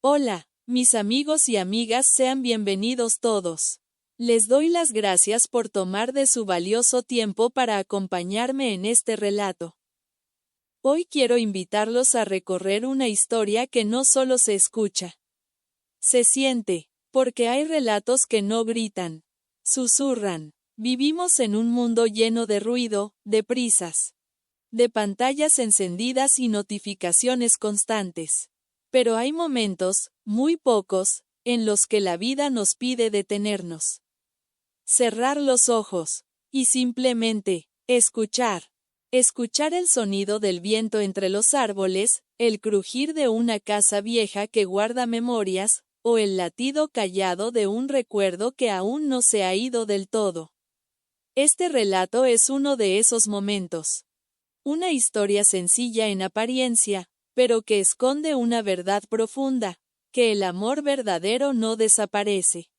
Hola, mis amigos y amigas, sean bienvenidos todos. Les doy las gracias por tomar de su valioso tiempo para acompañarme en este relato. Hoy quiero invitarlos a recorrer una historia que no solo se escucha, se siente, porque hay relatos que no gritan, susurran. Vivimos en un mundo lleno de ruido, de prisas, de pantallas encendidas y notificaciones constantes. Pero hay momentos, muy pocos, en los que la vida nos pide detenernos. Cerrar los ojos, y simplemente, escuchar. Escuchar el sonido del viento entre los árboles, el crujir de una casa vieja que guarda memorias, o el latido callado de un recuerdo que aún no se ha ido del todo. Este relato es uno de esos momentos. Una historia sencilla en apariencia, pero que esconde una verdad profunda, que el amor verdadero no desaparece.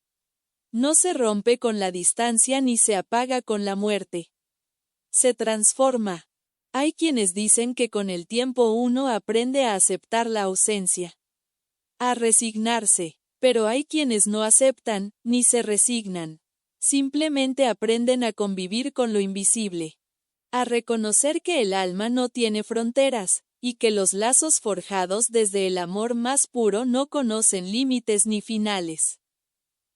No se rompe con la distancia ni se apaga con la muerte. Se transforma. Hay quienes dicen que con el tiempo uno aprende a aceptar la ausencia, a resignarse, pero hay quienes no aceptan, ni se resignan. Simplemente aprenden a convivir con lo invisible, a reconocer que el alma no tiene fronteras, y que los lazos forjados desde el amor más puro no conocen límites ni finales.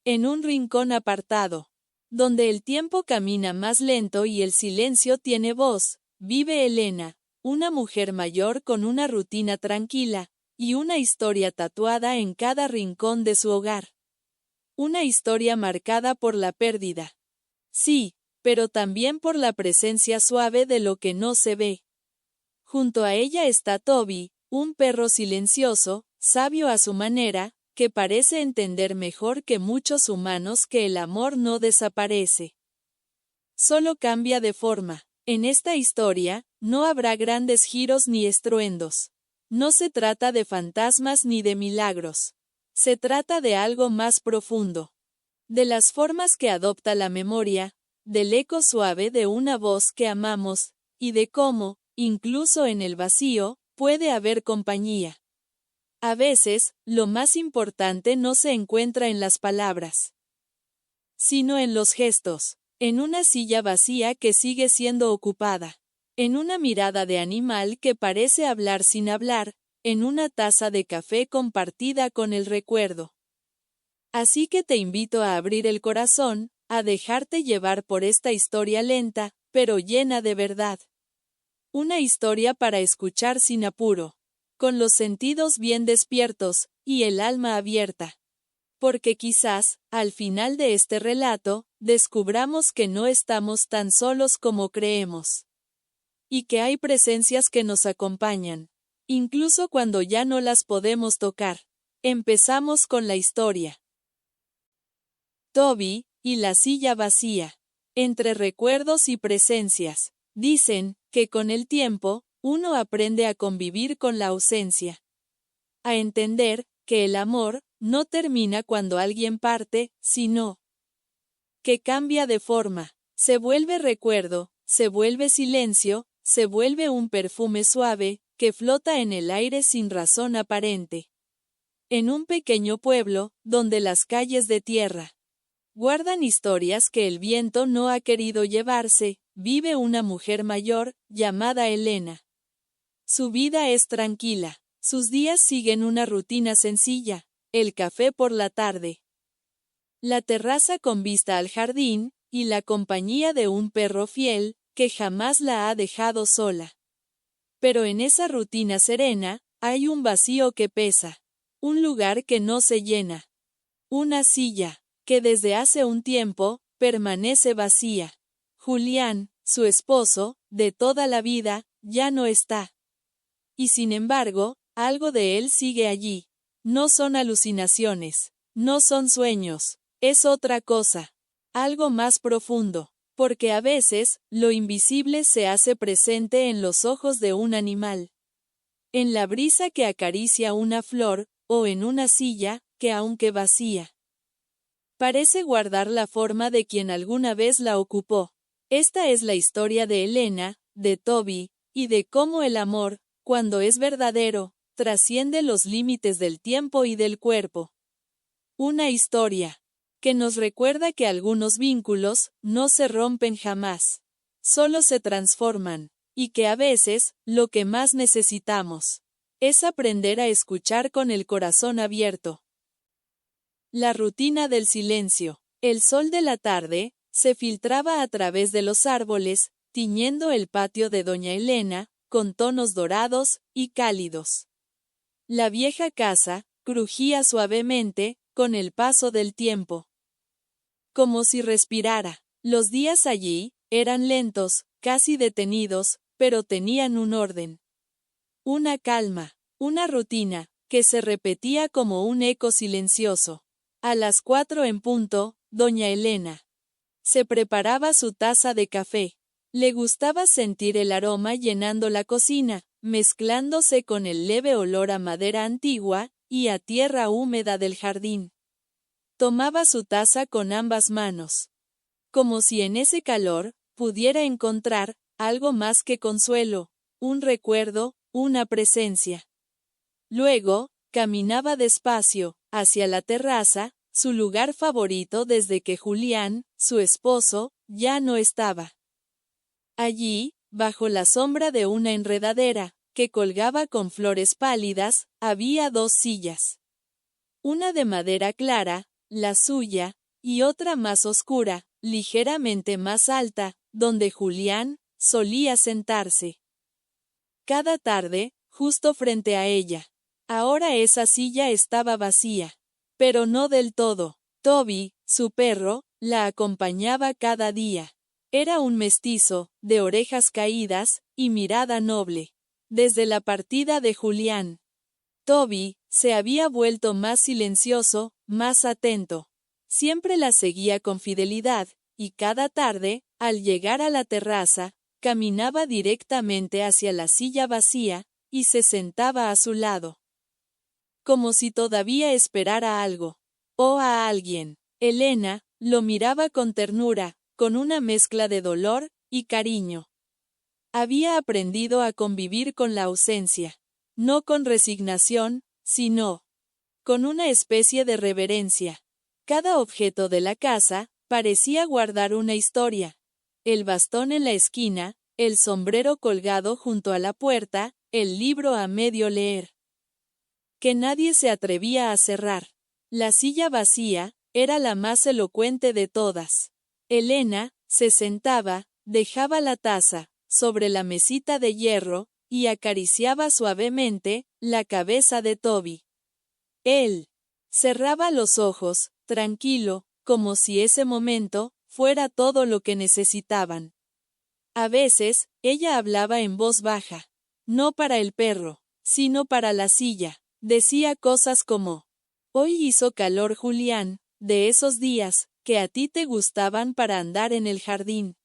En un rincón apartado, donde el tiempo camina más lento y el silencio tiene voz, vive Elena, una mujer mayor con una rutina tranquila, y una historia tatuada en cada rincón de su hogar. Una historia marcada por la pérdida. Sí, pero también por la presencia suave de lo que no se ve. Junto a ella está Toby, un perro silencioso, sabio a su manera, que parece entender mejor que muchos humanos que el amor no desaparece. Solo cambia de forma. En esta historia, no habrá grandes giros ni estruendos. No se trata de fantasmas ni de milagros. Se trata de algo más profundo. De las formas que adopta la memoria, del eco suave de una voz que amamos, y de cómo, incluso en el vacío, puede haber compañía. A veces, lo más importante no se encuentra en las palabras, sino en los gestos, en una silla vacía que sigue siendo ocupada, en una mirada de animal que parece hablar sin hablar, en una taza de café compartida con el recuerdo. Así que te invito a abrir el corazón, a dejarte llevar por esta historia lenta, pero llena de verdad. Una historia para escuchar sin apuro, con los sentidos bien despiertos, y el alma abierta. Porque quizás, al final de este relato, descubramos que no estamos tan solos como creemos. Y que hay presencias que nos acompañan, incluso cuando ya no las podemos tocar. Empezamos con la historia. Toby, y la silla vacía. Entre recuerdos y presencias, dicen, que con el tiempo, uno aprende a convivir con la ausencia. A entender, que el amor, no termina cuando alguien parte, sino que cambia de forma, se vuelve recuerdo, se vuelve silencio, se vuelve un perfume suave, que flota en el aire sin razón aparente. En un pequeño pueblo, donde las calles de tierra guardan historias que el viento no ha querido llevarse, vive una mujer mayor, llamada Elena. Su vida es tranquila, sus días siguen una rutina sencilla, el café por la tarde, la terraza con vista al jardín, y la compañía de un perro fiel, que jamás la ha dejado sola. Pero en esa rutina serena, hay un vacío que pesa, un lugar que no se llena, una silla que desde hace un tiempo, permanece vacía. Julián, su esposo, de toda la vida, ya no está. Y sin embargo, algo de él sigue allí. No son alucinaciones, no son sueños, es otra cosa. Algo más profundo, porque a veces, lo invisible se hace presente en los ojos de un animal. En la brisa que acaricia una flor, o en una silla, que aunque vacía, parece guardar la forma de quien alguna vez la ocupó. Esta es la historia de Elena, de Toby, y de cómo el amor, cuando es verdadero, trasciende los límites del tiempo y del cuerpo. Una historia que nos recuerda que algunos vínculos no se rompen jamás, solo se transforman, y que a veces, lo que más necesitamos es aprender a escuchar con el corazón abierto. La rutina del silencio. El sol de la tarde se filtraba a través de los árboles, tiñendo el patio de doña Elena, con tonos dorados y cálidos. La vieja casa crujía suavemente, con el paso del tiempo. Como si respirara. Los días allí eran lentos, casi detenidos, pero tenían un orden. Una calma, una rutina, que se repetía como un eco silencioso. A las 4 en punto, doña Elena se preparaba su taza de café. Le gustaba sentir el aroma llenando la cocina, mezclándose con el leve olor a madera antigua y a tierra húmeda del jardín. Tomaba su taza con ambas manos, como si en ese calor pudiera encontrar algo más que consuelo, un recuerdo, una presencia. Luego, caminaba despacio, hacia la terraza, su lugar favorito desde que Julián, su esposo, ya no estaba. Allí, bajo la sombra de una enredadera, que colgaba con flores pálidas, había 2 sillas. Una de madera clara, la suya, y otra más oscura, ligeramente más alta, donde Julián solía sentarse. Cada tarde, justo frente a ella. Ahora esa silla estaba vacía. Pero no del todo. Toby, su perro, la acompañaba cada día. Era un mestizo, de orejas caídas, y mirada noble. Desde la partida de Julián, Toby se había vuelto más silencioso, más atento. Siempre la seguía con fidelidad, y cada tarde, al llegar a la terraza, caminaba directamente hacia la silla vacía, y se sentaba a su lado. Como si todavía esperara algo. O a alguien. Elena lo miraba con ternura, con una mezcla de dolor y cariño. Había aprendido a convivir con la ausencia. No con resignación, sino con una especie de reverencia. Cada objeto de la casa parecía guardar una historia. El bastón en la esquina, el sombrero colgado junto a la puerta, el libro a medio leer, que nadie se atrevía a cerrar. La silla vacía era la más elocuente de todas. Elena se sentaba, dejaba la taza sobre la mesita de hierro, y acariciaba suavemente la cabeza de Toby. Él cerraba los ojos, tranquilo, como si ese momento fuera todo lo que necesitaban. A veces, ella hablaba en voz baja. No para el perro, sino para la silla. Decía cosas como: hoy hizo calor, Julián, de esos días que a ti te gustaban para andar en el jardín.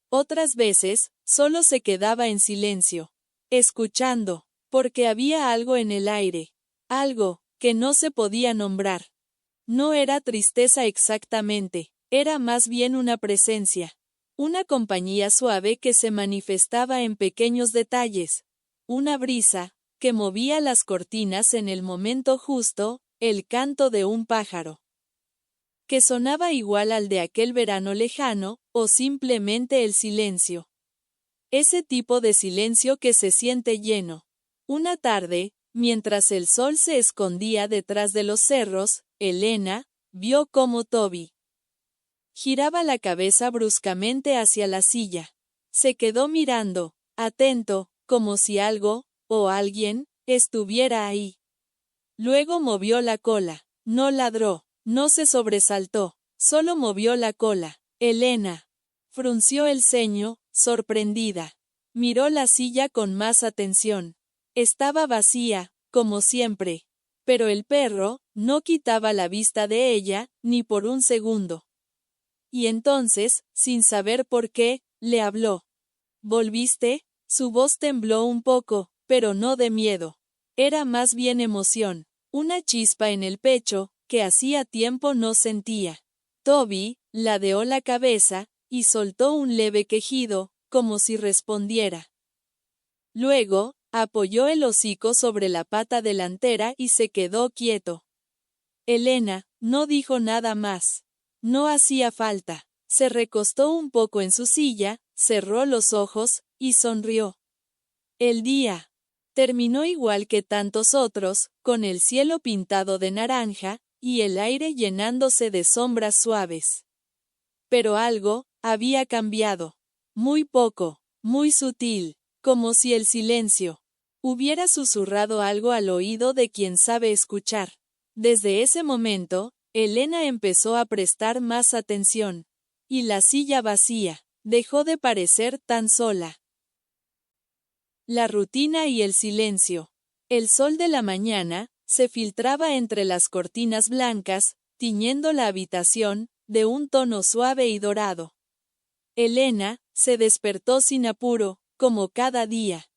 Otras veces, solo se quedaba en silencio, escuchando, porque había algo en el aire, algo que no se podía nombrar. No era tristeza exactamente, era más bien una presencia, una compañía suave que se manifestaba en pequeños detalles, una brisa que movía las cortinas en el momento justo, el canto de un pájaro que sonaba igual al de aquel verano lejano, o simplemente el silencio. Ese tipo de silencio que se siente lleno. Una tarde, mientras el sol se escondía detrás de los cerros, Elena vio cómo Toby giraba la cabeza bruscamente hacia la silla. Se quedó mirando, atento, como si algo, o alguien, estuviera ahí. Luego movió la cola. No ladró, no se sobresaltó, solo movió la cola. Elena frunció el ceño, sorprendida. Miró la silla con más atención. Estaba vacía, como siempre. Pero el perro no quitaba la vista de ella, ni por un segundo. Y entonces, sin saber por qué, le habló. ¿Volviste? Su voz tembló un poco, pero no de miedo. Era más bien emoción, una chispa en el pecho, que hacía tiempo no sentía. Toby ladeó la cabeza, y soltó un leve quejido, como si respondiera. Luego, apoyó el hocico sobre la pata delantera y se quedó quieto. Elena no dijo nada más. No hacía falta. Se recostó un poco en su silla, cerró los ojos, y sonrió. El día terminó igual que tantos otros, con el cielo pintado de naranja, y el aire llenándose de sombras suaves. Pero algo había cambiado. Muy poco, muy sutil, como si el silencio hubiera susurrado algo al oído de quien sabe escuchar. Desde ese momento, Elena empezó a prestar más atención. Y la silla vacía dejó de parecer tan sola. La rutina y el silencio. El sol de la mañana se filtraba entre las cortinas blancas, tiñendo la habitación de un tono suave y dorado. Elena se despertó sin apuro, como cada día.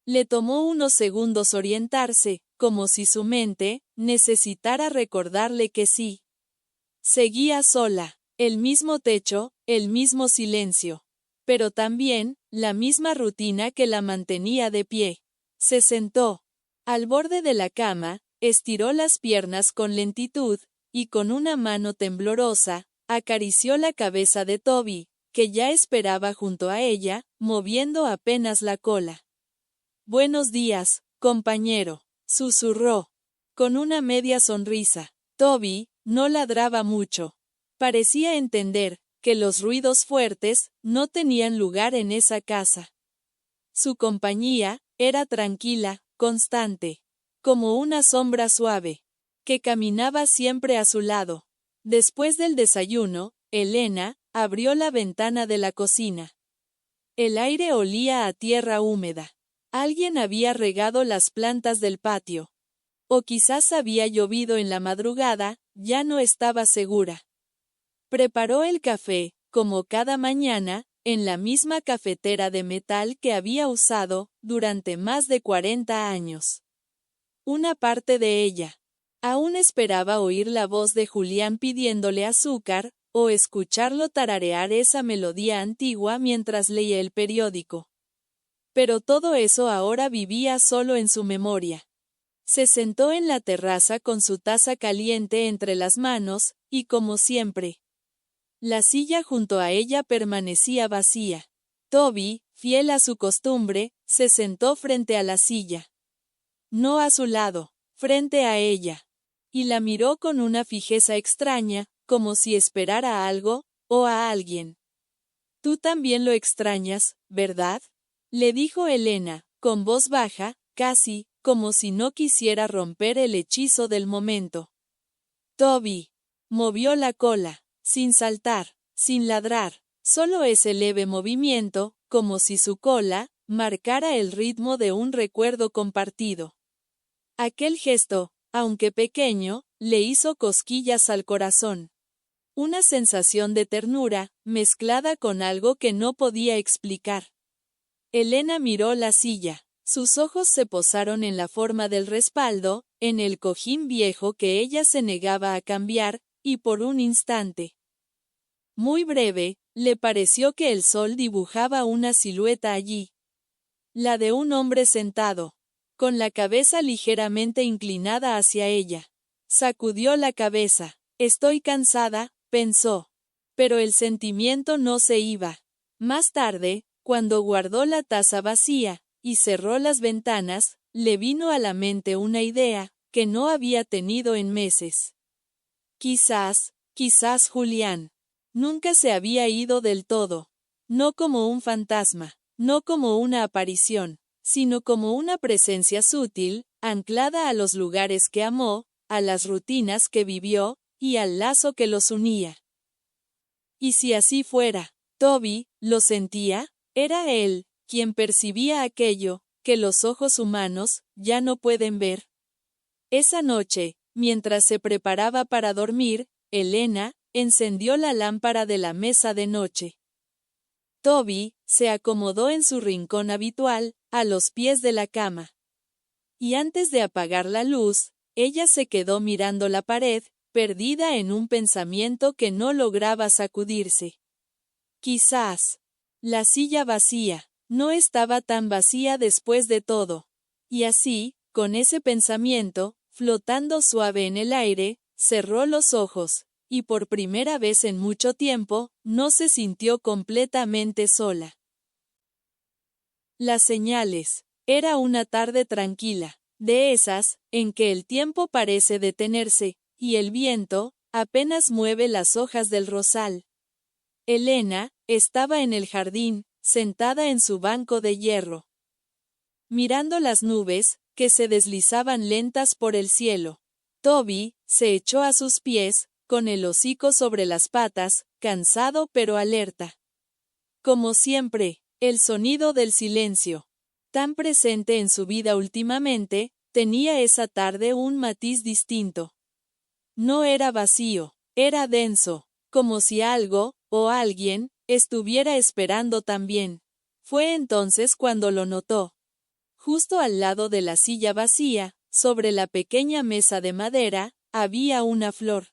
Le tomó unos segundos orientarse, como si su mente necesitara recordarle que sí. Seguía sola, el mismo techo, el mismo silencio. Pero también, la misma rutina que la mantenía de pie. Se sentó al borde de la cama, estiró las piernas con lentitud, y con una mano temblorosa, acarició la cabeza de Toby, que ya esperaba junto a ella, moviendo apenas la cola. «Buenos días, compañero», susurró, con una media sonrisa. Toby no ladraba mucho. Parecía entender que los ruidos fuertes no tenían lugar en esa casa. Su compañía era tranquila, constante, como una sombra suave, que caminaba siempre a su lado. Después del desayuno, Elena abrió la ventana de la cocina. El aire olía a tierra húmeda. Alguien había regado las plantas del patio. O quizás había llovido en la madrugada, ya no estaba segura. Preparó el café, como cada mañana, en la misma cafetera de metal que había usado durante más de 40 años. Una parte de ella. Aún esperaba oír la voz de Julián pidiéndole azúcar, o escucharlo tararear esa melodía antigua mientras leía el periódico. Pero todo eso ahora vivía solo en su memoria. Se sentó en la terraza con su taza caliente entre las manos, y como siempre, la silla junto a ella permanecía vacía. Toby, fiel a su costumbre, se sentó frente a la silla. No a su lado, frente a ella. Y la miró con una fijeza extraña, como si esperara algo, o a alguien. «Tú también lo extrañas, ¿verdad?», le dijo Elena, con voz baja, casi como si no quisiera romper el hechizo del momento. Toby movió la cola, sin saltar, sin ladrar, solo ese leve movimiento, como si su cola marcara el ritmo de un recuerdo compartido. Aquel gesto, aunque pequeño, le hizo cosquillas al corazón. Una sensación de ternura, mezclada con algo que no podía explicar. Elena miró la silla. Sus ojos se posaron en la forma del respaldo, en el cojín viejo que ella se negaba a cambiar, y por un instante, muy breve, le pareció que el sol dibujaba una silueta allí. La de un hombre sentado, con la cabeza ligeramente inclinada hacia ella. Sacudió la cabeza. «Estoy cansada», pensó. Pero el sentimiento no se iba. Más tarde, cuando guardó la taza vacía y cerró las ventanas, le vino a la mente una idea que no había tenido en meses. Quizás Julián nunca se había ido del todo. No como un fantasma, no como una aparición, sino como una presencia sutil, anclada a los lugares que amó, a las rutinas que vivió, y al lazo que los unía. Y si así fuera, Toby lo sentía, era él quien percibía aquello que los ojos humanos ya no pueden ver. Esa noche, mientras se preparaba para dormir, Elena encendió la lámpara de la mesa de noche. Toby se acomodó en su rincón habitual, a los pies de la cama. Y antes de apagar la luz, ella se quedó mirando la pared, perdida en un pensamiento que no lograba sacudirse. Quizás la silla vacía no estaba tan vacía después de todo. Y así, con ese pensamiento, flotando suave en el aire, cerró los ojos, y por primera vez en mucho tiempo, no se sintió completamente sola. Las señales. Era una tarde tranquila, de esas, en que el tiempo parece detenerse, y el viento, apenas mueve las hojas del rosal. Elena, estaba en el jardín, sentada en su banco de hierro, mirando las nubes, que se deslizaban lentas por el cielo. Toby, se echó a sus pies, con el hocico sobre las patas, cansado pero alerta. Como siempre, el sonido del silencio, tan presente en su vida últimamente, tenía esa tarde un matiz distinto. No era vacío, era denso, como si algo, o alguien, estuviera esperando también. Fue entonces cuando lo notó. Justo al lado de la silla vacía, sobre la pequeña mesa de madera, había una flor.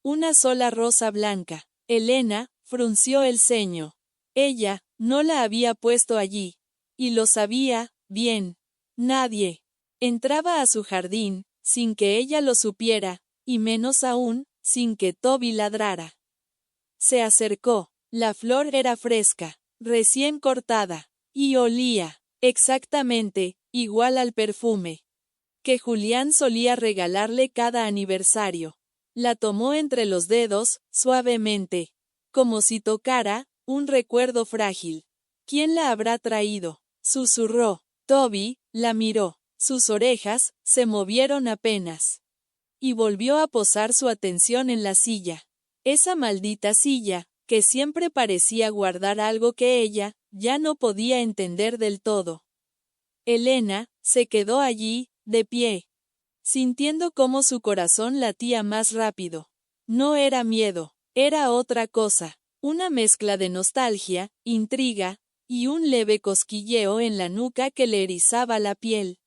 Una sola rosa blanca. Elena frunció el ceño. Ella no la había puesto allí. Y lo sabía, bien. Nadie entraba a su jardín, sin que ella lo supiera, y menos aún, sin que Toby ladrara. Se acercó. La flor era fresca, recién cortada, y olía, exactamente, igual al perfume que Julián solía regalarle cada aniversario. La tomó entre los dedos, suavemente, como si tocara un recuerdo frágil. ¿Quién la habrá traído?, susurró. Toby la miró. Sus orejas se movieron apenas. Y volvió a posar su atención en la silla. Esa maldita silla, que siempre parecía guardar algo que ella ya no podía entender del todo. Elena se quedó allí, de pie, sintiendo cómo su corazón latía más rápido. No era miedo, era otra cosa, una mezcla de nostalgia, intriga, y un leve cosquilleo en la nuca que le erizaba la piel.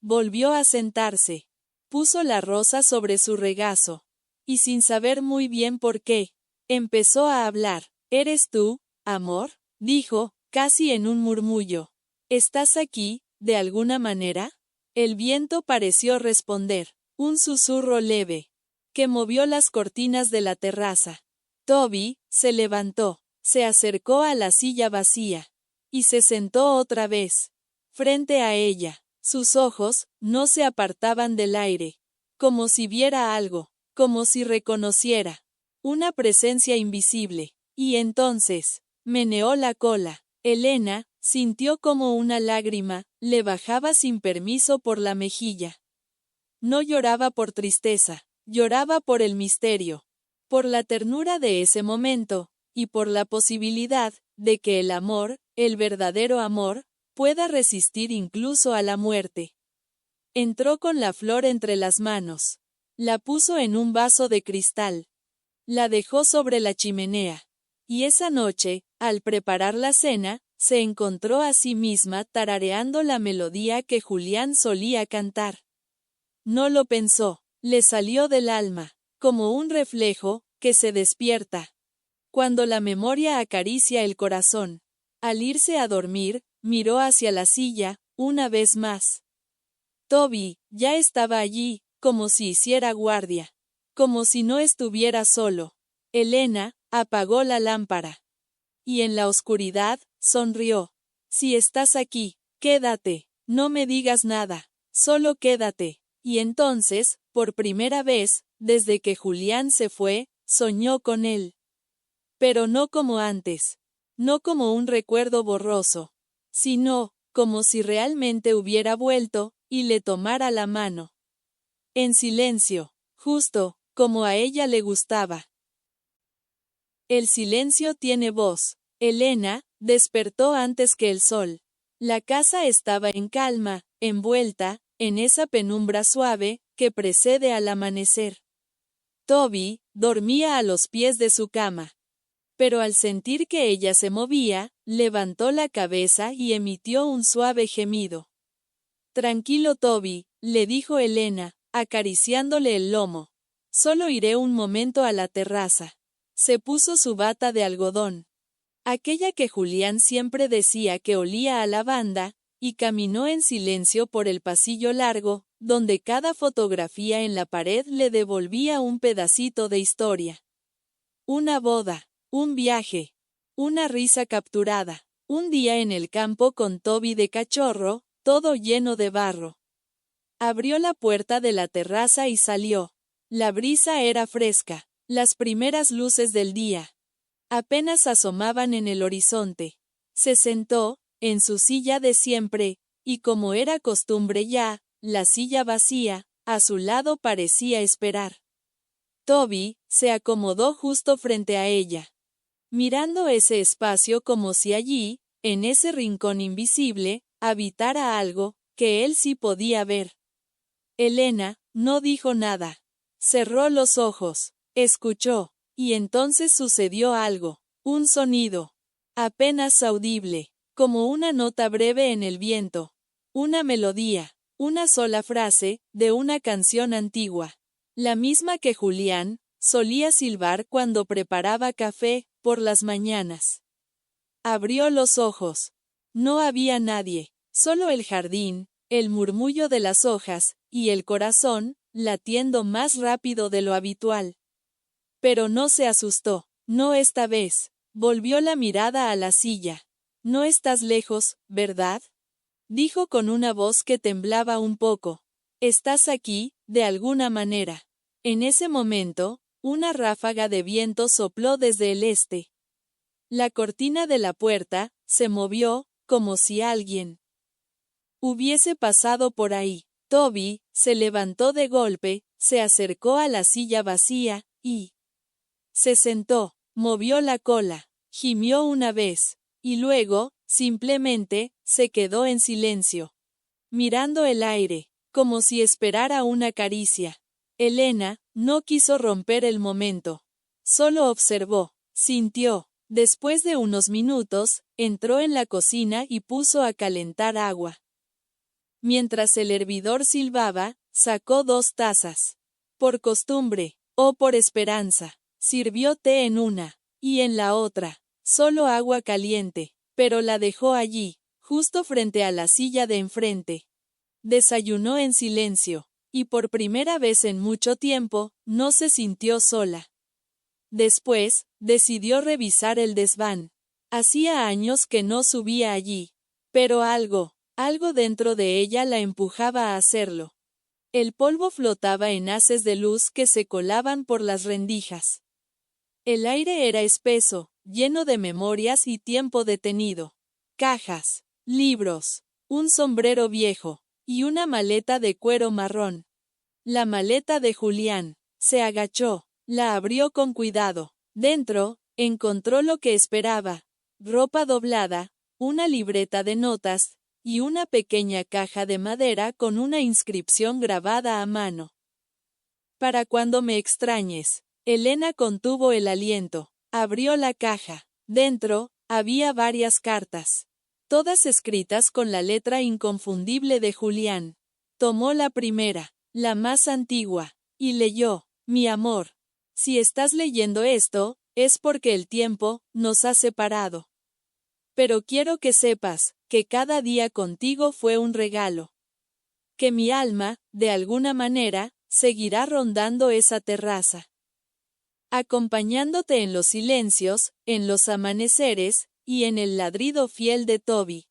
Volvió a sentarse. Puso la rosa sobre su regazo. Y sin saber muy bien por qué, empezó a hablar. ¿Eres tú, amor?, dijo, casi en un murmullo. ¿Estás aquí, de alguna manera? El viento pareció responder. Un susurro leve, que movió las cortinas de la terraza. Toby se levantó, se acercó a la silla vacía, y se sentó otra vez, frente a ella. Sus ojos no se apartaban del aire, como si viera algo, como si reconociera una presencia invisible. Y entonces, meneó la cola. Elena sintió como una lágrima le bajaba sin permiso por la mejilla. No lloraba por tristeza, lloraba por el misterio, por la ternura de ese momento, y por la posibilidad de que el amor, el verdadero amor, pueda resistir incluso a la muerte. Entró con la flor entre las manos. La puso en un vaso de cristal. La dejó sobre la chimenea. Y esa noche, al preparar la cena, se encontró a sí misma tarareando la melodía que Julián solía cantar. No lo pensó, le salió del alma, como un reflejo que se despierta cuando la memoria acaricia el corazón. Al irse a dormir, miró hacia la silla, una vez más. Toby ya estaba allí, como si hiciera guardia, como si no estuviera solo. Elena apagó la lámpara. Y en la oscuridad, sonrió. Si estás aquí, quédate, no me digas nada, solo quédate. Y entonces, por primera vez, desde que Julián se fue, soñó con él. Pero no como antes, no como un recuerdo borroso, sino, como si realmente hubiera vuelto, y le tomara la mano. En silencio, justo, como a ella le gustaba. El silencio tiene voz. Elena despertó antes que el sol. La casa estaba en calma, envuelta en esa penumbra suave que precede al amanecer. Toby dormía a los pies de su cama. Pero al sentir que ella se movía, levantó la cabeza y emitió un suave gemido. Tranquilo, Toby, le dijo Elena, acariciándole el lomo. Solo iré un momento a la terraza. Se puso su bata de algodón, aquella que Julián siempre decía que olía a lavanda, y caminó en silencio por el pasillo largo, donde cada fotografía en la pared le devolvía un pedacito de historia. Una boda, un viaje, una risa capturada, un día en el campo con Toby de cachorro, todo lleno de barro. Abrió la puerta de la terraza y salió. La brisa era fresca, las primeras luces del día apenas asomaban en el horizonte. Se sentó, en su silla de siempre, y como era costumbre ya, la silla vacía, a su lado parecía esperar. Toby se acomodó justo frente a ella, mirando ese espacio como si allí, en ese rincón invisible, habitara algo que él sí podía ver. Elena no dijo nada. Cerró los ojos, escuchó, y entonces sucedió algo, un sonido, apenas audible, como una nota breve en el viento, una melodía, una sola frase, de una canción antigua, la misma que Julián solía silbar cuando preparaba café, por las mañanas. Abrió los ojos. No había nadie, solo el jardín, el murmullo de las hojas, y el corazón, latiendo más rápido de lo habitual. Pero no se asustó, no esta vez. Volvió la mirada a la silla. No estás lejos, ¿verdad? Dijo con una voz que temblaba un poco. Estás aquí, de alguna manera. En ese momento, una ráfaga de viento sopló desde el este. La cortina de la puerta se movió, como si alguien hubiese pasado por ahí. Toby se levantó de golpe, se acercó a la silla vacía, y se sentó, movió la cola, gimió una vez, y luego, simplemente, se quedó en silencio, mirando el aire, como si esperara una caricia. Elena no quiso romper el momento. Solo observó, sintió. Después de unos minutos, entró en la cocina y puso a calentar agua. Mientras el hervidor silbaba, sacó 2 tazas. Por costumbre, o por esperanza, sirvió té en una, y en la otra, solo agua caliente, pero la dejó allí, justo frente a la silla de enfrente. Desayunó en silencio, y por primera vez en mucho tiempo, no se sintió sola. Después, decidió revisar el desván. Hacía años que no subía allí, pero algo dentro de ella la empujaba a hacerlo. El polvo flotaba en haces de luz que se colaban por las rendijas. El aire era espeso, lleno de memorias y tiempo detenido. Cajas, libros, un sombrero viejo, y una maleta de cuero marrón. La maleta de Julián. Se agachó, la abrió con cuidado. Dentro, encontró lo que esperaba: ropa doblada, una libreta de notas, y una pequeña caja de madera con una inscripción grabada a mano. Para cuando me extrañes. Elena contuvo el aliento. Abrió la caja. Dentro, había varias cartas, todas escritas con la letra inconfundible de Julián. Tomó la primera, la más antigua, y leyó: mi amor. Si estás leyendo esto, es porque el tiempo nos ha separado. Pero quiero que sepas que cada día contigo fue un regalo. Que mi alma, de alguna manera, seguirá rondando esa terraza, acompañándote en los silencios, en los amaneceres, y en el ladrido fiel de Toby.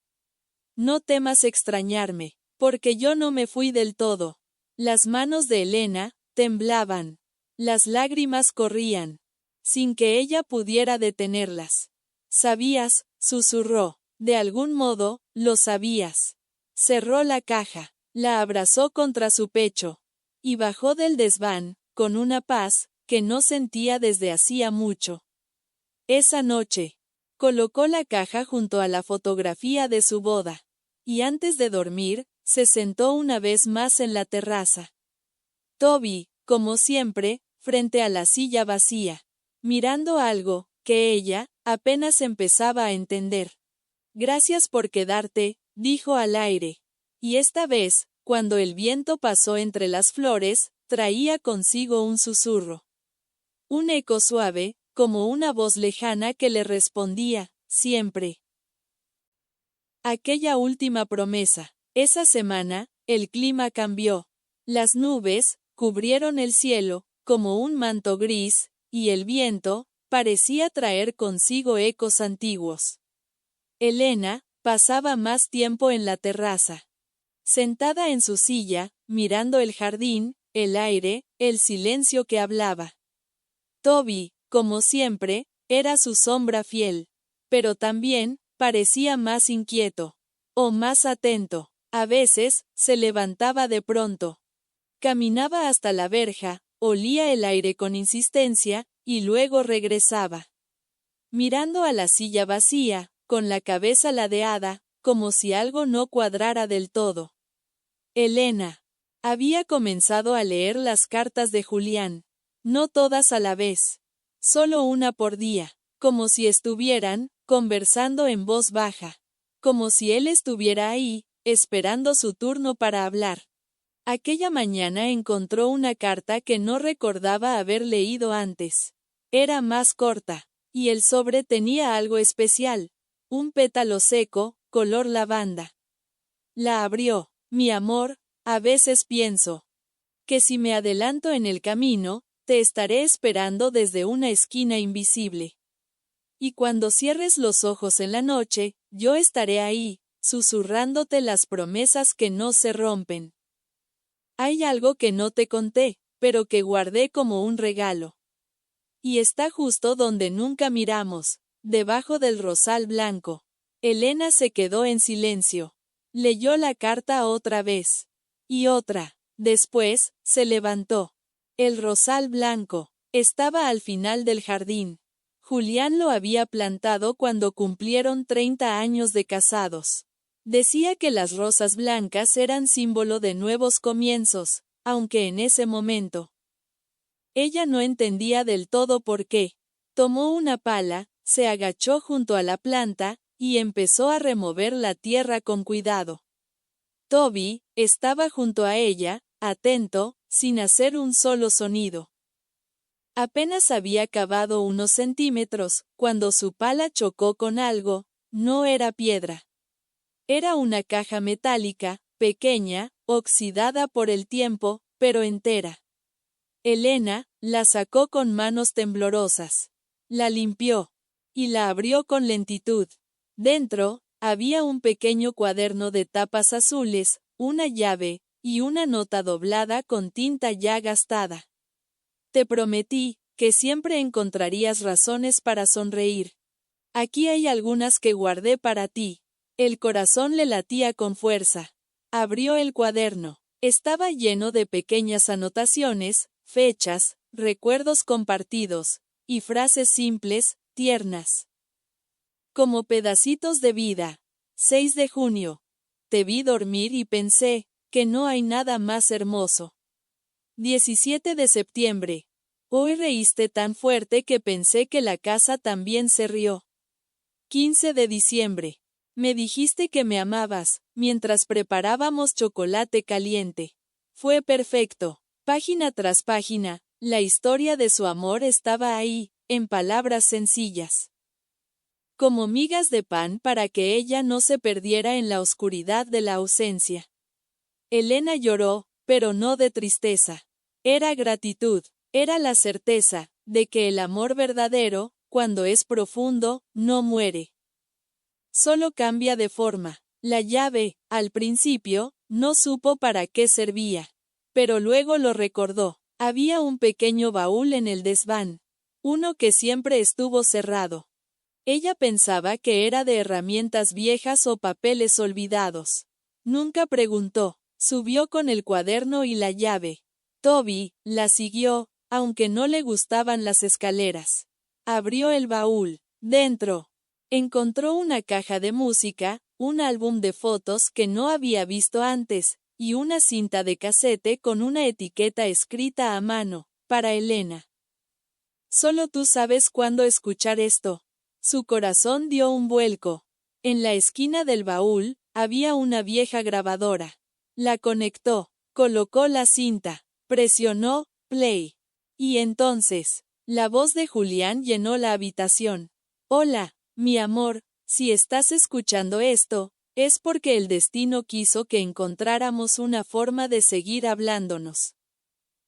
No temas extrañarme, porque yo no me fui del todo. Las manos de Elena temblaban. Las lágrimas corrían, sin que ella pudiera detenerlas. Sabías, susurró, de algún modo, lo sabías. Cerró la caja, la abrazó contra su pecho, y bajó del desván, con una paz que no sentía desde hacía mucho. Esa noche, colocó la caja junto a la fotografía de su boda, y antes de dormir, se sentó una vez más en la terraza. Toby, como siempre, frente a la silla vacía, mirando algo que ella apenas empezaba a entender. Gracias por quedarte, dijo al aire. Y esta vez, cuando el viento pasó entre las flores, traía consigo un susurro. Un eco suave, como una voz lejana que le respondía, siempre. Aquella última promesa. Esa semana, el clima cambió. Las nubes cubrieron el cielo, como un manto gris, y el viento parecía traer consigo ecos antiguos. Elena pasaba más tiempo en la terraza. Sentada en su silla, mirando el jardín, el aire, el silencio que hablaba. Toby, como siempre, era su sombra fiel. Pero también parecía más inquieto. O más atento. A veces, se levantaba de pronto. Caminaba hasta la verja, olía el aire con insistencia, y luego regresaba. Mirando a la silla vacía, con la cabeza ladeada, como si algo no cuadrara del todo. Elena había comenzado a leer las cartas de Julián. No todas a la vez. Solo una por día. Como si estuvieran conversando en voz baja. Como si él estuviera ahí, esperando su turno para hablar. Aquella mañana encontró una carta que no recordaba haber leído antes. Era más corta, y el sobre tenía algo especial. Un pétalo seco, color lavanda. La abrió. Mi amor, a veces pienso que si me adelanto en el camino, te estaré esperando desde una esquina invisible. Y cuando cierres los ojos en la noche, yo estaré ahí, susurrándote las promesas que no se rompen. Hay algo que no te conté, pero que guardé como un regalo. Y está justo donde nunca miramos, debajo del rosal blanco. Elena se quedó en silencio. Leyó la carta otra vez. Y otra. Después, se levantó. El rosal blanco estaba al final del jardín. Julián lo había plantado cuando cumplieron 30 años de casados. Decía que las rosas blancas eran símbolo de nuevos comienzos, aunque en ese momento ella no entendía del todo por qué. Tomó una pala, se agachó junto a la planta, y empezó a remover la tierra con cuidado. Toby estaba junto a ella, atento, sin hacer un solo sonido. Apenas había cavado unos centímetros, cuando su pala chocó con algo. No era piedra. Era una caja metálica, pequeña, oxidada por el tiempo, pero entera. Elena la sacó con manos temblorosas. La limpió. Y la abrió con lentitud. Dentro, había un pequeño cuaderno de tapas azules, una llave, y una nota doblada con tinta ya gastada. Te prometí que siempre encontrarías razones para sonreír. Aquí hay algunas que guardé para ti. El corazón le latía con fuerza. Abrió el cuaderno. Estaba lleno de pequeñas anotaciones, fechas, recuerdos compartidos, y frases simples, tiernas. Como pedacitos de vida. 6 de junio. Te vi dormir y pensé que no hay nada más hermoso. 17 de septiembre. Hoy reíste tan fuerte que pensé que la casa también se rió. 15 de diciembre. Me dijiste que me amabas, mientras preparábamos chocolate caliente. Fue perfecto. Página tras página, la historia de su amor estaba ahí, en palabras sencillas. Como migas de pan para que ella no se perdiera en la oscuridad de la ausencia. Elena lloró, pero no de tristeza. Era gratitud, era la certeza de que el amor verdadero, cuando es profundo, no muere. Solo cambia de forma. La llave, al principio, no supo para qué servía. Pero luego lo recordó. Había un pequeño baúl en el desván. Uno que siempre estuvo cerrado. Ella pensaba que era de herramientas viejas o papeles olvidados. Nunca preguntó. Subió con el cuaderno y la llave. Toby la siguió, aunque no le gustaban las escaleras. Abrió el baúl. Dentro encontró una caja de música, un álbum de fotos que no había visto antes, y una cinta de casete con una etiqueta escrita a mano, para Elena. Solo tú sabes cuándo escuchar esto. Su corazón dio un vuelco. En la esquina del baúl, había una vieja grabadora. La conectó, colocó la cinta, presionó, play. Y entonces, la voz de Julián llenó la habitación. Hola, mi amor, si estás escuchando esto, es porque el destino quiso que encontráramos una forma de seguir hablándonos.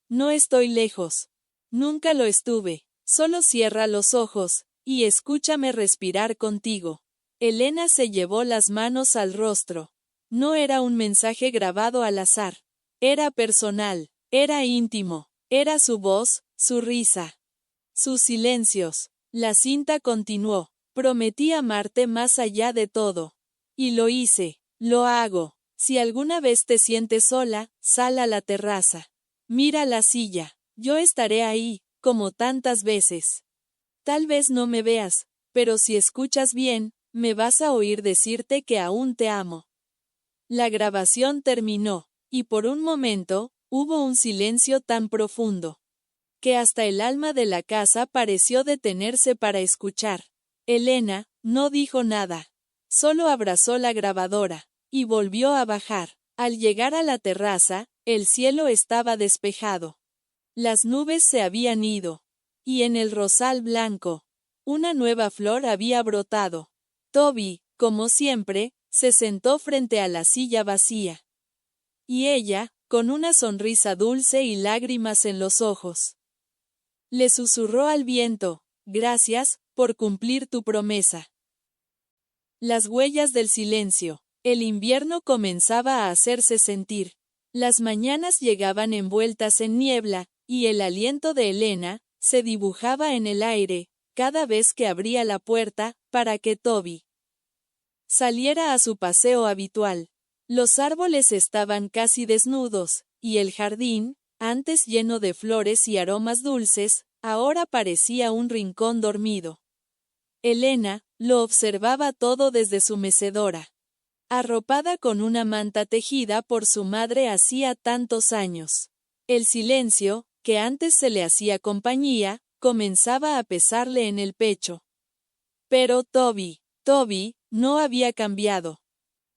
No estoy lejos. Nunca lo estuve. Solo cierra los ojos, y escúchame respirar contigo. Elena se llevó las manos al rostro. No era un mensaje grabado al azar. Era personal, era íntimo, era su voz, su risa, sus silencios. La cinta continuó. Prometí amarte más allá de todo. Y lo hice, lo hago. Si alguna vez te sientes sola, sal a la terraza. Mira la silla. Yo estaré ahí, como tantas veces. Tal vez no me veas, pero si escuchas bien, me vas a oír decirte que aún te amo. La grabación terminó, y por un momento, hubo un silencio tan profundo, que hasta el alma de la casa pareció detenerse para escuchar. Elena no dijo nada. Solo abrazó la grabadora, y volvió a bajar. Al llegar a la terraza, el cielo estaba despejado. Las nubes se habían ido. Y en el rosal blanco, una nueva flor había brotado. Toby, como siempre, se sentó frente a la silla vacía. Y ella, con una sonrisa dulce y lágrimas en los ojos, le susurró al viento: gracias, por cumplir tu promesa. Las huellas del silencio. El invierno comenzaba a hacerse sentir. Las mañanas llegaban envueltas en niebla, y el aliento de Elena se dibujaba en el aire, cada vez que abría la puerta, para que Toby saliera a su paseo habitual. Los árboles estaban casi desnudos, y el jardín, antes lleno de flores y aromas dulces, ahora parecía un rincón dormido. Elena lo observaba todo desde su mecedora, arropada con una manta tejida por su madre hacía tantos años. El silencio, que antes se le hacía compañía, comenzaba a pesarle en el pecho. Pero Toby no había cambiado.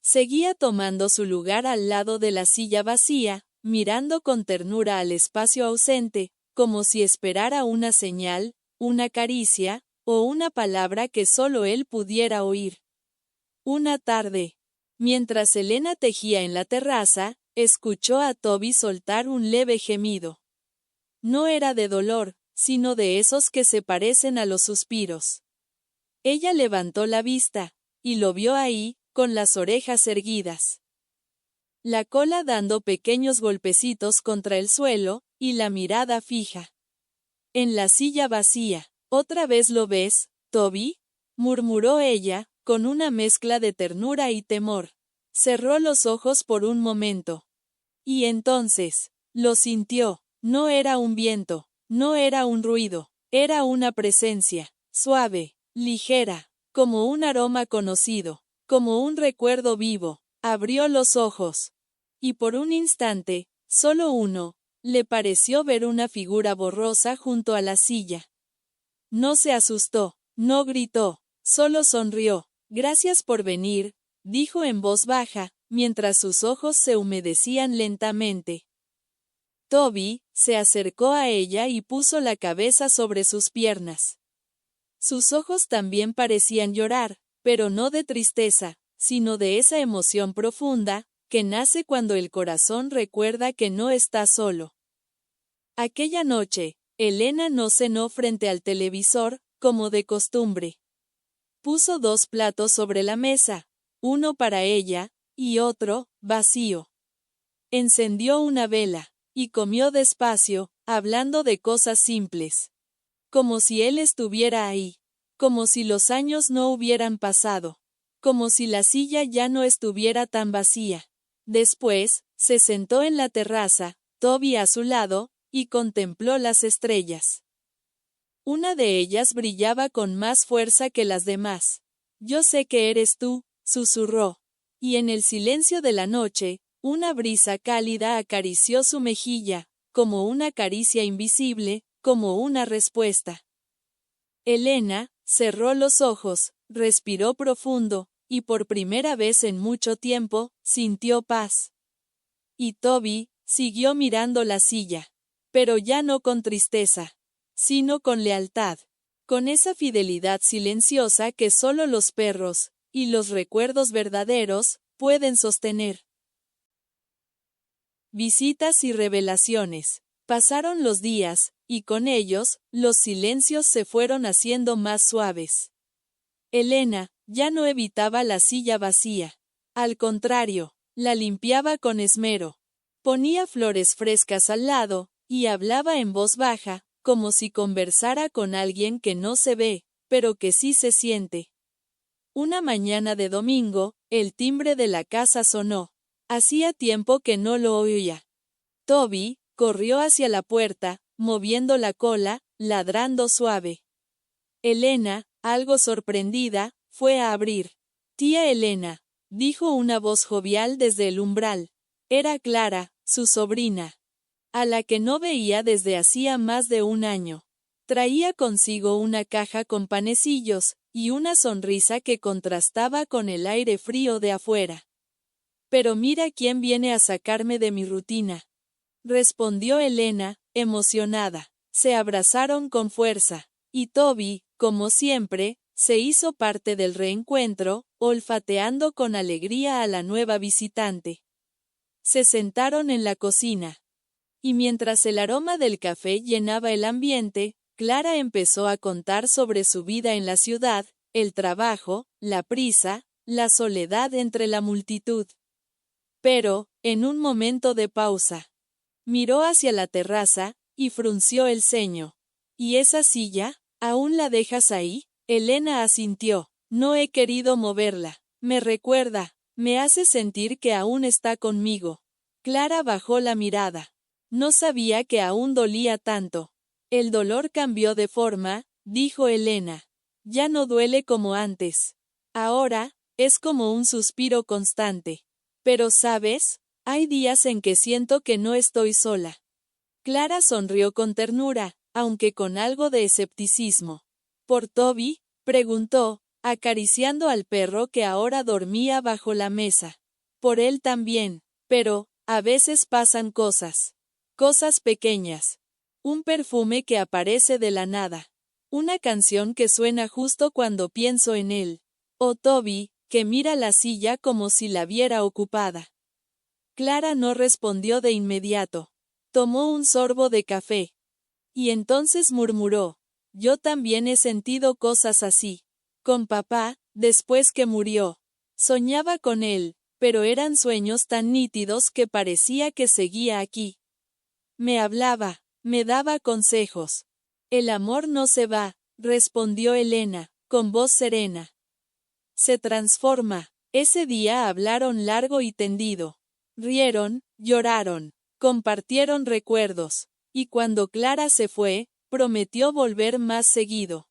Seguía tomando su lugar al lado de la silla vacía, mirando con ternura al espacio ausente, como si esperara una señal, una caricia, o una palabra que solo él pudiera oír. Una tarde, mientras Elena tejía en la terraza, escuchó a Toby soltar un leve gemido. No era de dolor, sino de esos que se parecen a los suspiros. Ella levantó la vista, y lo vio ahí, con las orejas erguidas, la cola dando pequeños golpecitos contra el suelo, y la mirada fija en la silla vacía. ¿Otra vez lo ves, Toby?, murmuró ella, con una mezcla de ternura y temor. Cerró los ojos por un momento. Y entonces, lo sintió. No era un viento, no era un ruido, era una presencia, suave, ligera, como un aroma conocido, como un recuerdo vivo. Abrió los ojos. Y por un instante, solo uno, le pareció ver una figura borrosa junto a la silla. No se asustó, no gritó, solo sonrió. Gracias por venir, dijo en voz baja, mientras sus ojos se humedecían lentamente. Toby se acercó a ella y puso la cabeza sobre sus piernas. Sus ojos también parecían llorar, pero no de tristeza, sino de esa emoción profunda, que nace cuando el corazón recuerda que no está solo. Aquella noche, Elena no cenó frente al televisor, como de costumbre. Puso 2 platos sobre la mesa, uno para ella, y otro, vacío. Encendió una vela, y comió despacio, hablando de cosas simples. Como si él estuviera ahí. Como si los años no hubieran pasado. Como si la silla ya no estuviera tan vacía. Después, se sentó en la terraza, Toby a su lado, y contempló las estrellas. Una de ellas brillaba con más fuerza que las demás. Yo sé que eres tú, susurró. Y en el silencio de la noche, una brisa cálida acarició su mejilla, como una caricia invisible, como una respuesta. Elena cerró los ojos, respiró profundo, y por primera vez en mucho tiempo, sintió paz. Y Toby siguió mirando la silla. Pero ya no con tristeza, sino con lealtad. Con esa fidelidad silenciosa que solo los perros, y los recuerdos verdaderos pueden sostener. Visitas y revelaciones. Pasaron los días, y con ellos, los silencios se fueron haciendo más suaves. Elena ya no evitaba la silla vacía. Al contrario, la limpiaba con esmero. Ponía flores frescas al lado, y hablaba en voz baja, como si conversara con alguien que no se ve, pero que sí se siente. Una mañana de domingo, el timbre de la casa sonó. Hacía tiempo que no lo oía. Toby corrió hacia la puerta, moviendo la cola, ladrando suave. Elena, algo sorprendida, fue a abrir. «Tía Elena», dijo una voz jovial desde el umbral. Era Clara, su sobrina, a la que no veía desde hacía más de un año. Traía consigo una caja con panecillos, y una sonrisa que contrastaba con el aire frío de afuera. «Pero mira quién viene a sacarme de mi rutina», respondió Elena, emocionada. Se abrazaron con fuerza, y Toby, como siempre, se hizo parte del reencuentro, olfateando con alegría a la nueva visitante. Se sentaron en la cocina. Y mientras el aroma del café llenaba el ambiente, Clara empezó a contar sobre su vida en la ciudad, el trabajo, la prisa, la soledad entre la multitud. Pero, en un momento de pausa, miró hacia la terraza, y frunció el ceño. «¿Y esa silla? ¿Aún la dejas ahí?» Elena asintió. «No he querido moverla. Me recuerda, me hace sentir que aún está conmigo». Clara bajó la mirada. No sabía que aún dolía tanto. «El dolor cambió de forma», dijo Elena. «Ya no duele como antes. Ahora, es como un suspiro constante. Pero ¿sabes? Hay días en que siento que no estoy sola». Clara sonrió con ternura, aunque con algo de escepticismo. «¿Por Toby?», preguntó, acariciando al perro que ahora dormía bajo la mesa. «Por él también, pero, a veces pasan cosas. Cosas pequeñas. Un perfume que aparece de la nada. Una canción que suena justo cuando pienso en él. O Toby, que mira la silla como si la viera ocupada». Clara no respondió de inmediato. Tomó un sorbo de café. Y entonces murmuró: «Yo también he sentido cosas así. Con papá, después que murió. Soñaba con él, pero eran sueños tan nítidos que parecía que seguía aquí. Me hablaba, me daba consejos. El amor no se va», respondió Elena, con voz serena. «Se transforma». Ese día hablaron largo y tendido. Rieron, lloraron, compartieron recuerdos. Y cuando Clara se fue, prometió volver más seguido.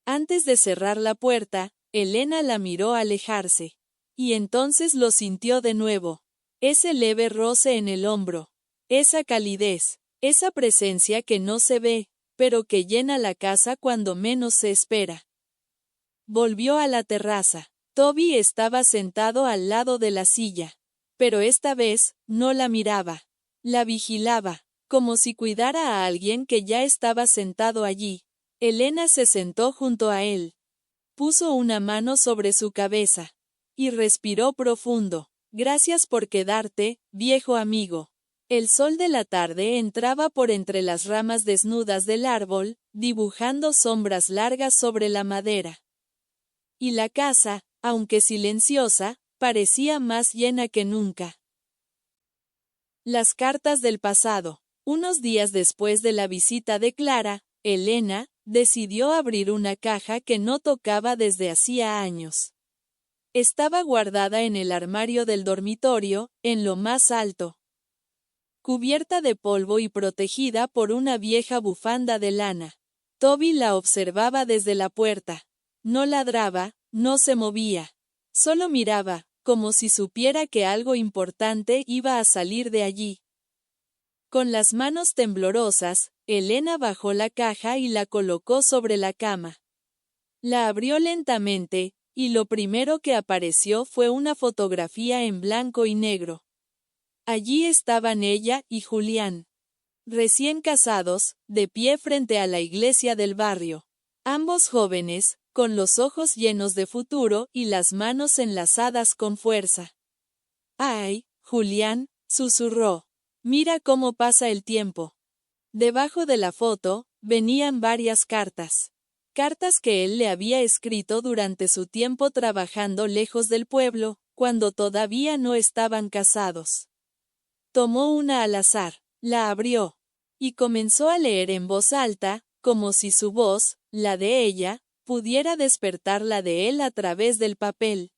Antes de cerrar la puerta, Elena la miró alejarse. Y entonces lo sintió de nuevo. Ese leve roce en el hombro. Esa calidez. Esa presencia que no se ve, pero que llena la casa cuando menos se espera. Volvió a la terraza. Toby estaba sentado al lado de la silla. Pero esta vez, no la miraba. La vigilaba, como si cuidara a alguien que ya estaba sentado allí. Elena se sentó junto a él. Puso una mano sobre su cabeza. Y respiró profundo. «Gracias por quedarte, viejo amigo». El sol de la tarde entraba por entre las ramas desnudas del árbol, dibujando sombras largas sobre la madera. Y la casa, aunque silenciosa, parecía más llena que nunca. Las cartas del pasado. Unos días después de la visita de Clara, Elena decidió abrir una caja que no tocaba desde hacía años. Estaba guardada en el armario del dormitorio, en lo más alto. Cubierta de polvo y protegida por una vieja bufanda de lana. Toby la observaba desde la puerta. No ladraba, no se movía. Solo miraba, como si supiera que algo importante iba a salir de allí. Con las manos temblorosas, Elena bajó la caja y la colocó sobre la cama. La abrió lentamente, y lo primero que apareció fue una fotografía en blanco y negro. Allí estaban ella y Julián, recién casados, de pie frente a la iglesia del barrio. Ambos jóvenes, con los ojos llenos de futuro y las manos enlazadas con fuerza. «Ay, Julián», susurró. «Mira cómo pasa el tiempo». Debajo de la foto, venían varias cartas. Cartas que él le había escrito durante su tiempo trabajando lejos del pueblo, cuando todavía no estaban casados. Tomó una al azar, la abrió, y comenzó a leer en voz alta, como si su voz, la de ella, pudiera despertar la de él a través del papel.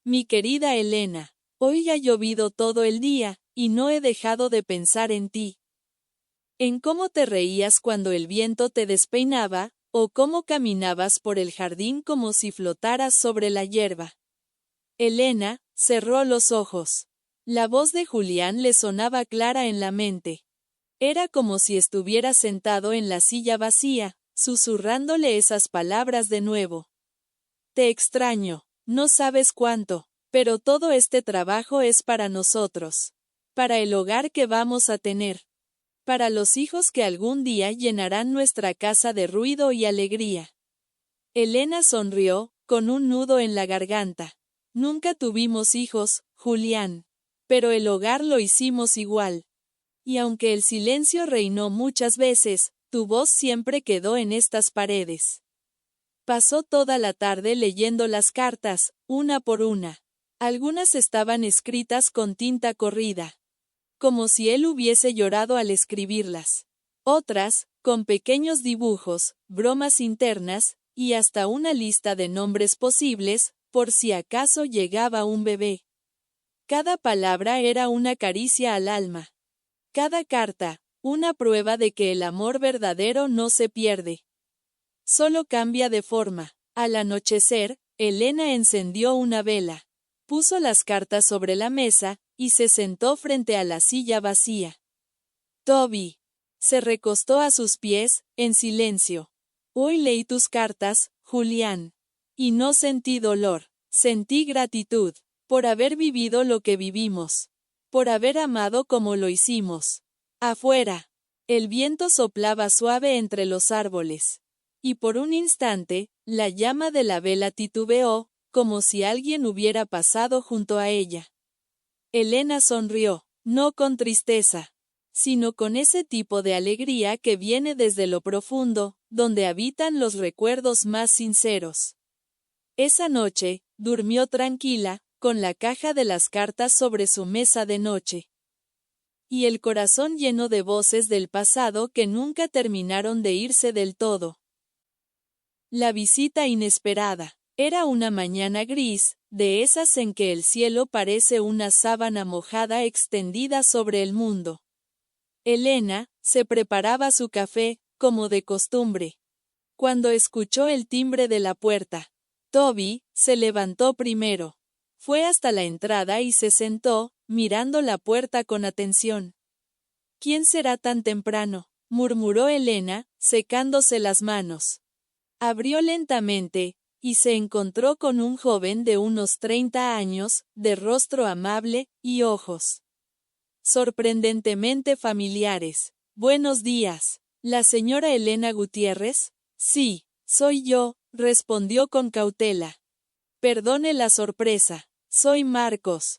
«Mi querida Elena, hoy ha llovido todo el día, y no he dejado de pensar en ti. En cómo te reías cuando el viento te despeinaba, o cómo caminabas por el jardín como si flotaras sobre la hierba». Elena cerró los ojos. La voz de Julián le sonaba clara en la mente. Era como si estuviera sentado en la silla vacía, susurrándole esas palabras de nuevo. «Te extraño, no sabes cuánto, pero todo este trabajo es para nosotros. Para el hogar que vamos a tener. Para los hijos que algún día llenarán nuestra casa de ruido y alegría». Elena sonrió, con un nudo en la garganta. «Nunca tuvimos hijos, Julián. Pero el hogar lo hicimos igual. Y aunque el silencio reinó muchas veces, tu voz siempre quedó en estas paredes». Pasó toda la tarde leyendo las cartas, una por una. Algunas estaban escritas con tinta corrida, como si él hubiese llorado al escribirlas. Otras, con pequeños dibujos, bromas internas, y hasta una lista de nombres posibles, por si acaso llegaba un bebé. Cada palabra era una caricia al alma. Cada carta, una prueba de que el amor verdadero no se pierde. Solo cambia de forma. Al anochecer, Elena encendió una vela. Puso las cartas sobre la mesa, y se sentó frente a la silla vacía. Toby se recostó a sus pies, en silencio. «Hoy leí tus cartas, Julián. Y no sentí dolor, sentí gratitud, por haber vivido lo que vivimos. Por haber amado como lo hicimos. Afuera, el viento soplaba suave entre los árboles. Y por un instante, la llama de la vela titubeó, como si alguien hubiera pasado junto a ella. Elena sonrió, no con tristeza, sino con ese tipo de alegría que viene desde lo profundo, donde habitan los recuerdos más sinceros. Esa noche, durmió tranquila, con la caja de las cartas sobre su mesa de noche. Y el corazón lleno de voces del pasado que nunca terminaron de irse del todo. La visita inesperada. Era una mañana gris, de esas en que el cielo parece una sábana mojada extendida sobre el mundo. Elena se preparaba su café, como de costumbre, cuando escuchó el timbre de la puerta. Toby se levantó primero. Fue hasta la entrada y se sentó, mirando la puerta con atención. «¿Quién será tan temprano?», murmuró Elena, secándose las manos. Abrió lentamente, y se encontró con un joven de unos 30 años, de rostro amable, y ojos sorprendentemente familiares. «Buenos días. ¿La señora Elena Gutiérrez?» «Sí, soy yo», respondió con cautela. «Perdone la sorpresa. Soy Marcos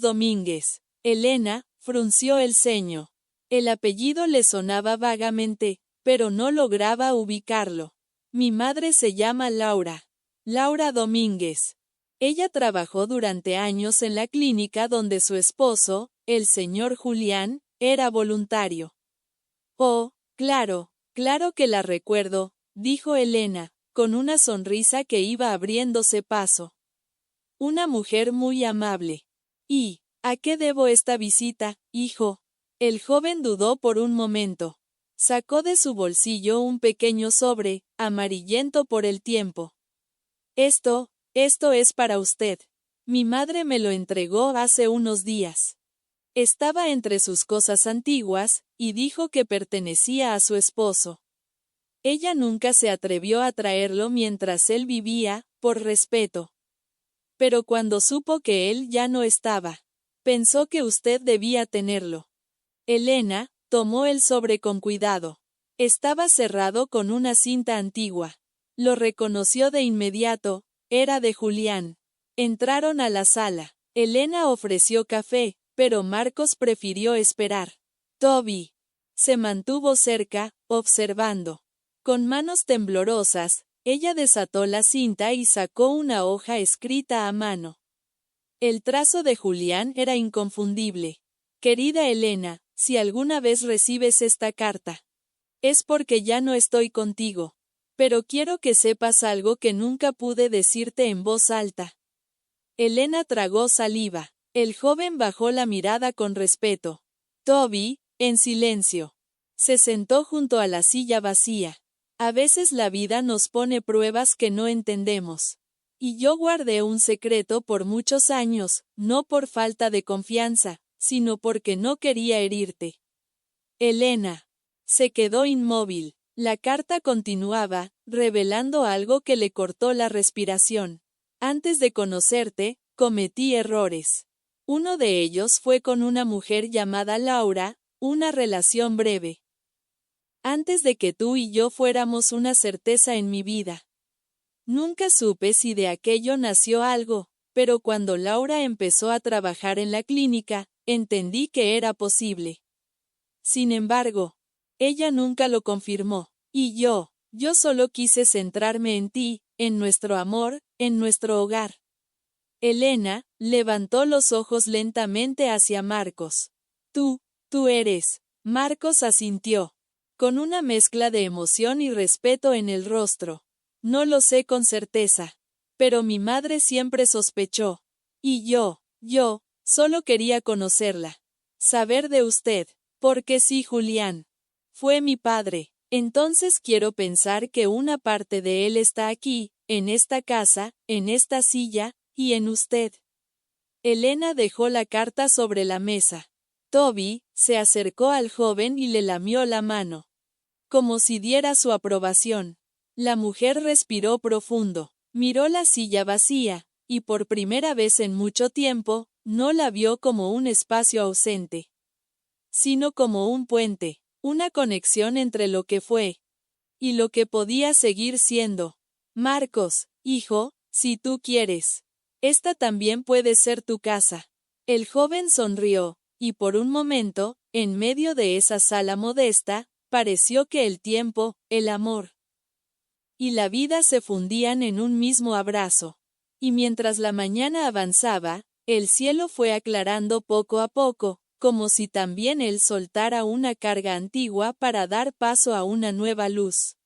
Domínguez». Elena frunció el ceño. El apellido le sonaba vagamente, pero no lograba ubicarlo. «Mi madre se llama Laura Domínguez. Ella trabajó durante años en la clínica donde su esposo, el señor Julián, era voluntario». «Oh, claro que la recuerdo», dijo Elena, con una sonrisa que iba abriéndose paso. «Una mujer muy amable. ¿Y a qué debo esta visita, hijo?». El joven dudó por un momento. Sacó de su bolsillo un pequeño sobre, amarillento por el tiempo. Esto es para usted. Mi madre me lo entregó hace unos días. Estaba entre sus cosas antiguas, y dijo que pertenecía a su esposo. Ella nunca se atrevió a traerlo mientras él vivía, por respeto. Pero cuando supo que él ya no estaba, pensó que usted debía tenerlo». Elena tomó el sobre con cuidado. Estaba cerrado con una cinta antigua. Lo reconoció de inmediato, era de Julián. Entraron a la sala. Elena ofreció café, pero Marcos prefirió esperar. Toby se mantuvo cerca, observando. Con manos temblorosas, ella desató la cinta y sacó una hoja escrita a mano. El trazo de Julián era inconfundible. Querida Elena, si alguna vez recibes esta carta, es porque ya no estoy contigo. Pero quiero que sepas algo que nunca pude decirte en voz alta. Elena tragó saliva. El joven bajó la mirada con respeto. Toby, en silencio, se sentó junto a la silla vacía. A veces la vida nos pone pruebas que no entendemos. Y yo guardé un secreto por muchos años, no por falta de confianza, sino porque no quería herirte. Elena se quedó inmóvil. La carta continuaba, revelando algo que le cortó la respiración. Antes de conocerte, cometí errores. Uno de ellos fue con una mujer llamada Laura, una relación breve. Antes de que tú y yo fuéramos una certeza en mi vida. Nunca supe si de aquello nació algo, pero cuando Laura empezó a trabajar en la clínica, entendí que era posible. Sin embargo, ella nunca lo confirmó. Y yo solo quise centrarme en ti, en nuestro amor, en nuestro hogar. Elena levantó los ojos lentamente hacia Marcos. Tú eres. Marcos asintió, con una mezcla de emoción y respeto en el rostro. No lo sé con certeza, pero mi madre siempre sospechó. Y yo solo quería conocerla. Saber de usted, porque sí, Julián fue mi padre. Entonces quiero pensar que una parte de él está aquí, en esta casa, en esta silla, y en usted. Elena dejó la carta sobre la mesa. Toby se acercó al joven y le lamió la mano, como si diera su aprobación. La mujer respiró profundo, miró la silla vacía, y por primera vez en mucho tiempo, no la vio como un espacio ausente, sino como un puente. Una conexión entre lo que fue y lo que podía seguir siendo. Marcos, hijo, si tú quieres, esta también puede ser tu casa. El joven sonrió, y por un momento, en medio de esa sala modesta, pareció que el tiempo, el amor y la vida se fundían en un mismo abrazo. Y mientras la mañana avanzaba, el cielo fue aclarando poco a poco, como si también él soltara una carga antigua para dar paso a una nueva luz.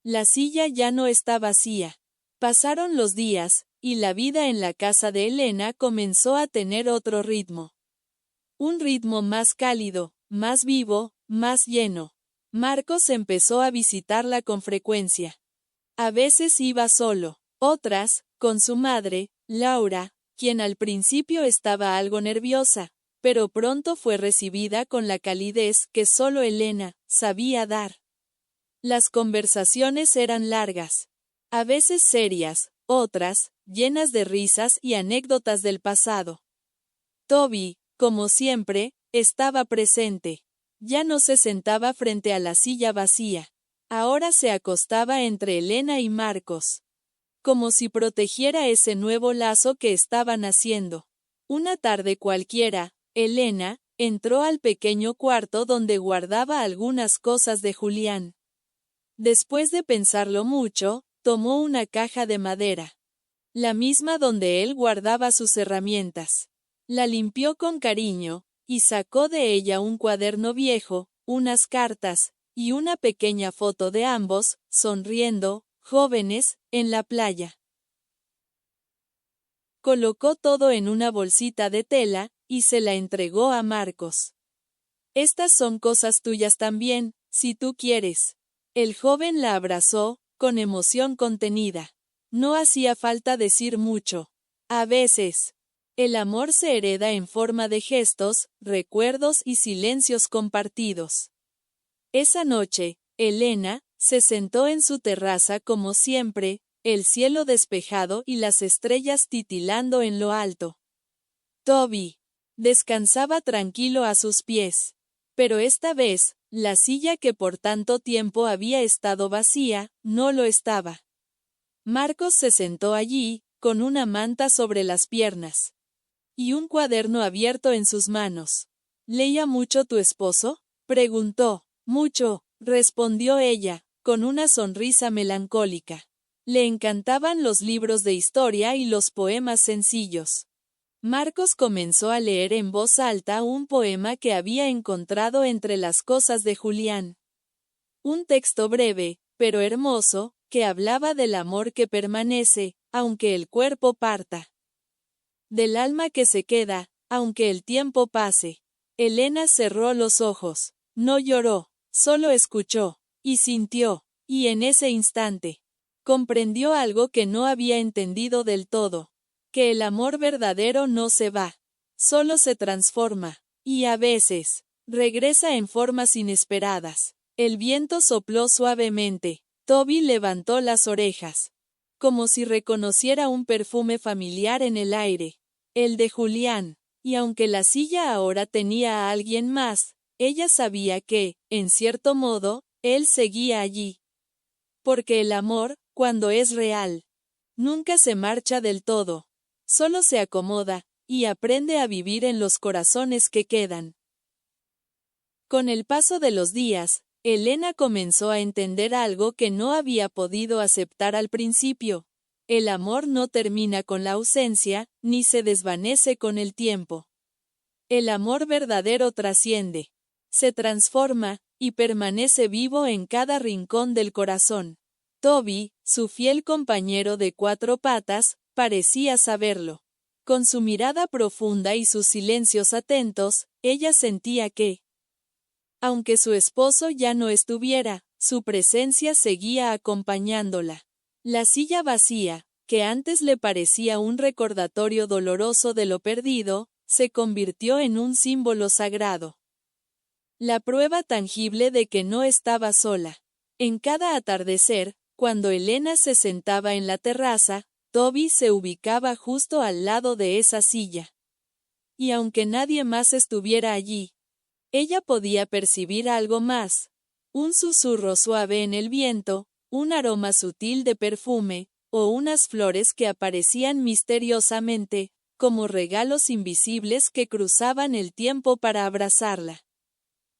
La silla ya no está vacía. Pasaron los días, y la vida en la casa de Elena comenzó a tener otro ritmo. Un ritmo más cálido, más vivo, más lleno. Marcos empezó a visitarla con frecuencia. A veces iba solo, otras, con su madre, Laura, quien al principio estaba algo nerviosa, pero pronto fue recibida con la calidez que solo Elena sabía dar. Las conversaciones eran largas, a veces serias, otras, llenas de risas y anécdotas del pasado. Toby, como siempre, estaba presente. Ya no se sentaba frente a la silla vacía. Ahora se acostaba entre Elena y Marcos, como si protegiera ese nuevo lazo que estaban haciendo. Una tarde cualquiera, Elena entró al pequeño cuarto donde guardaba algunas cosas de Julián. Después de pensarlo mucho, tomó una caja de madera, la misma donde él guardaba sus herramientas. La limpió con cariño, y sacó de ella un cuaderno viejo, unas cartas, y una pequeña foto de ambos, sonriendo, jóvenes, en la playa. Colocó todo en una bolsita de tela, y se la entregó a Marcos. Estas son cosas tuyas también, si tú quieres. El joven la abrazó, con emoción contenida. No hacía falta decir mucho. A veces, el amor se hereda en forma de gestos, recuerdos y silencios compartidos. Esa noche, Elena se sentó en su terraza como siempre, el cielo despejado y las estrellas titilando en lo alto. Toby descansaba tranquilo a sus pies. Pero esta vez, La silla que por tanto tiempo había estado vacía, no lo estaba. Marcos se sentó allí, con una manta sobre las piernas y un cuaderno abierto en sus manos. ¿Leía mucho tu esposo?, preguntó. Mucho, respondió ella, con una sonrisa melancólica. Le encantaban los libros de historia y los poemas sencillos. Marcos comenzó a leer en voz alta un poema que había encontrado entre las cosas de Julián. Un texto breve, pero hermoso, que hablaba del amor que permanece, aunque el cuerpo parta. Del alma que se queda, aunque el tiempo pase. Elena cerró los ojos. No lloró, solo escuchó, y sintió, y en ese instante, comprendió algo que no había entendido del todo. Que el amor verdadero no se va, solo se transforma, y a veces, regresa en formas inesperadas. El viento sopló suavemente. Toby levantó las orejas, como si reconociera un perfume familiar en el aire, el de Julián, y aunque la silla ahora tenía a alguien más, ella sabía que, en cierto modo, él seguía allí. Porque el amor, cuando es real, nunca se marcha del todo, solo se acomoda, y aprende a vivir en los corazones que quedan. Con el paso de los días, Elena comenzó a entender algo que no había podido aceptar al principio. El amor no termina con la ausencia, ni se desvanece con el tiempo. El amor verdadero trasciende, se transforma, y permanece vivo en cada rincón del corazón. Toby, su fiel compañero de cuatro patas, parecía saberlo. Con su mirada profunda y sus silencios atentos, ella sentía que, aunque su esposo ya no estuviera, su presencia seguía acompañándola. La silla vacía, que antes le parecía un recordatorio doloroso de lo perdido, se convirtió en un símbolo sagrado. La prueba tangible de que no estaba sola. En cada atardecer, cuando Elena se sentaba en la terraza, Toby se ubicaba justo al lado de esa silla. Y aunque nadie más estuviera allí, ella podía percibir algo más. Un susurro suave en el viento, un aroma sutil de perfume, o unas flores que aparecían misteriosamente, como regalos invisibles que cruzaban el tiempo para abrazarla.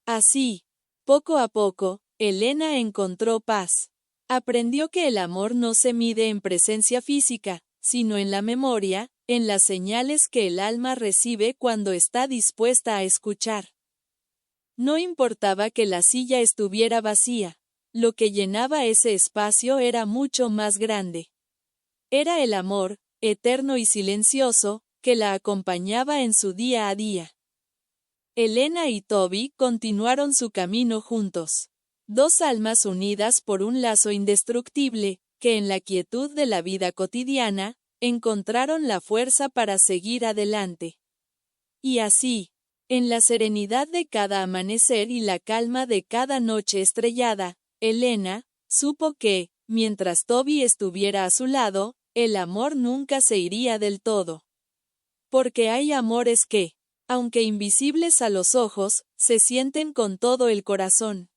Así, poco a poco, Elena encontró paz. Aprendió que el amor no se mide en presencia física, sino en la memoria, en las señales que el alma recibe cuando está dispuesta a escuchar. No importaba que la silla estuviera vacía, lo que llenaba ese espacio era mucho más grande. Era el amor, eterno y silencioso, que la acompañaba en su día a día. Elena y Toby continuaron su camino juntos. Dos almas unidas por un lazo indestructible, que en la quietud de la vida cotidiana, encontraron la fuerza para seguir adelante. Y así, en la serenidad de cada amanecer y la calma de cada noche estrellada, Elena supo que, mientras Toby estuviera a su lado, el amor nunca se iría del todo. Porque hay amores que, aunque invisibles a los ojos, se sienten con todo el corazón.